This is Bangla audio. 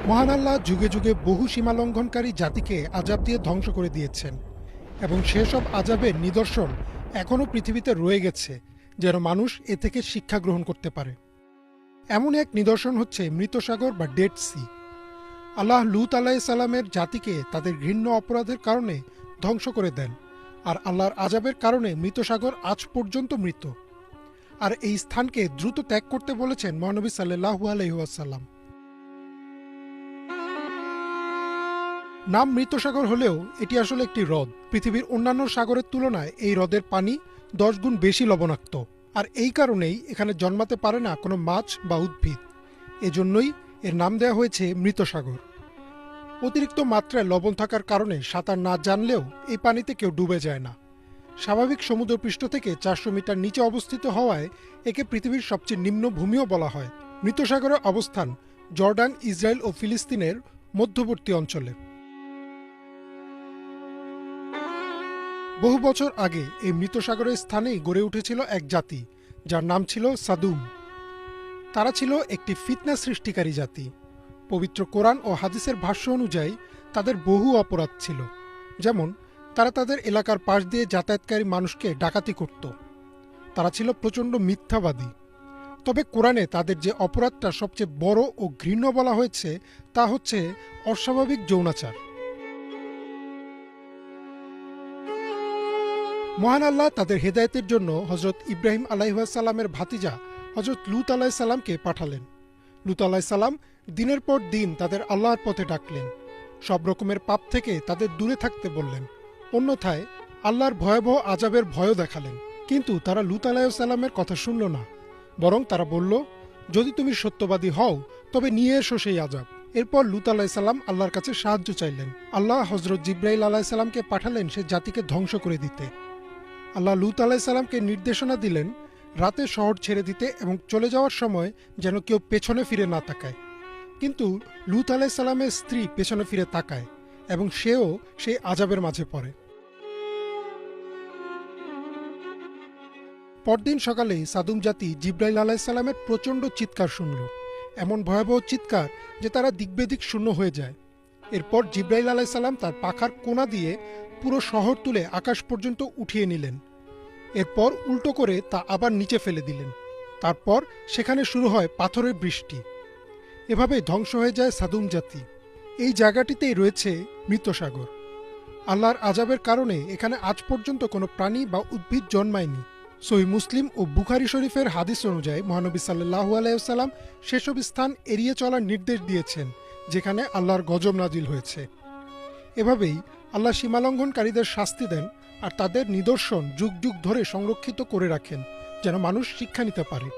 মহান আল্লাহ যুগে যুগে বহু সীমালঙ্ঘনকারী জাতিকে আযাব দিয়ে ধ্বংস করে দিয়েছেন এবং সেসব আযাবের নিদর্শন এখনও পৃথিবীতে রয়ে গেছে, যেন মানুষ এ থেকে শিক্ষা গ্রহণ করতে পারে। এমন এক নিদর্শন হচ্ছে মৃত সাগর বা ডেড সি। আল্লাহ লূত আলাইহিসসালামের জাতিকে তাদের ঘৃণ্য অপরাধের কারণে ধ্বংস করে দেন, আর আল্লাহর আযাবের কারণে মৃত সাগর আজ পর্যন্ত মৃত। আর এই স্থানকে দ্রুত ত্যাগ করতে বলেছেন মহানবী সাল্লাল্লাহু আলাইহি ওয়াসাল্লাম। নাম মৃত সাগর হলেও এটি আসলে একটি হ্রদ। পৃথিবীর অন্যান্য সাগরের তুলনায় এই হ্রদের পানি 10 গুণ বেশি লবণাক্ত, আর এই কারণেই এখানে জন্মাতে পারে না কোনো মাছ বা উদ্ভিদ। এজন্যই এর নাম দেওয়া হয়েছে মৃত সাগর। অতিরিক্ত মাত্রায় লবণ থাকার কারণে সাঁতার না জানলেও এই পানিতে কেউ ডুবে যায় না। স্বাভাবিক সমুদ্রপৃষ্ঠ থেকে 400 মিটার নিচে অবস্থিত হওয়ায় একে পৃথিবীর সবচেয়ে নিম্ন ভূমিও বলা হয়। মৃত সাগরের অবস্থান জর্ডান, ইসরায়েল ও ফিলিস্তিনের মধ্যবর্তী অঞ্চলে। বহু বছর আগে এই মৃত সাগরের স্থানেই গড়ে উঠেছিল এক জাতি, যার নাম ছিল সাদুম। তারা ছিল একটি ফিতনা সৃষ্টিকারী জাতি। পবিত্র কোরআন ও হাদিসের ভাষ্য অনুযায়ী তাদের বহু অপরাধ ছিল, যেমন তারা তাদের এলাকার পাশ দিয়ে যাতায়াতকারী মানুষকে ডাকাতি করত। তারা ছিল প্রচণ্ড মিথ্যাবাদী। তবে কোরআনে তাদের যে অপরাধটা সবচেয়ে বড় ও ঘৃণ্য বলা হয়েছে তা হচ্ছে অস্বাভাবিক যৌনাচার। মহান আল্লাহ তাদের হেদায়েতের জন্য হজরত ইব্রাহিম আলাইহিসসালামের ভাতিজা হজরত লূত আলাইহিসসালামকে পাঠালেন। লূত আলাইহিসসালাম দিনের পর দিন তাদের আল্লাহর পথে ডাকলেন, সব রকমের পাপ থেকে তাদের দূরে থাকতে বললেন। অন্যথায় আল্লাহর ভয়াবহ আযাবের ভয়ও দেখালেন। কিন্তু তারা লূত আলাইহিসসালামের কথা শুনল না, বরং তারা বলল, যদি তুমি সত্যবাদী হও তবে নিয়ে এসো সেই আযাব। এরপর লূত আলাইহিসসালাম আল্লাহর কাছে সাহায্য চাইলেন। আল্লাহ হজরত জিবরাইল আলাইহিসসালামকে পাঠালেন সে জাতিকে ধ্বংস করে দিতে। আল্লাহ লূত আলাইহিসসালামকে নির্দেশনা দিলেন রাতে শহর ছেড়ে দিতে এবং চলে যাওয়ার সময় যেন কেউ পেছনে ফিরে না তাকায়। কিন্তু লূত আলাইহিসসালামের স্ত্রী পেছনে ফিরে তাকায় এবং সেও সেই আযাবের মাঝে পড়ে। পরদিন সকালেই সাদুম জাতি জিবরাইল আলাইহিসসালামের প্রচণ্ড চিৎকার শুনল, এমন ভয়াবহ চিৎকার যে তারা দিকবেদিক শূন্য হয়ে যায়। এরপর জিবরাইল আলাইহিসসালাম তার পাখার কোনা দিয়ে পুরো শহর তুলে আকাশ পর্যন্ত উঠিয়ে নিলেন। এরপর উল্টো করে তা আবার নিচে ফেলে দিলেন। তারপর সেখানে শুরু হয় পাথরের বৃষ্টি। এভাবেই ধ্বংস হয়ে যায় সাদুম জাতি। এই জায়গাটিতেই রয়েছে মৃত সাগর। আল্লাহর আযাবের কারণে এখানে আজ পর্যন্ত কোনো প্রাণী বা উদ্ভিদ জন্মায়নি। সহিহ মুসলিম ও বুখারী শরীফের হাদিস অনুযায়ী মহানবী সাল্লাল্লাহু আলাইহি ওয়াসাল্লাম সেসব স্থান এড়িয়ে চলার নির্দেশ দিয়েছেন যেখানে আল্লাহর গজব নাজিল হয়েছে। এভাবেই আল্লাহ সীমালঙ্ঘনকারীদের শাস্তি দেন আর তাদের নিদর্শন যুগ যুগ ধরে সংরক্ষিত করে রাখেন, যেন মানুষ শিক্ষা নিতে পারে।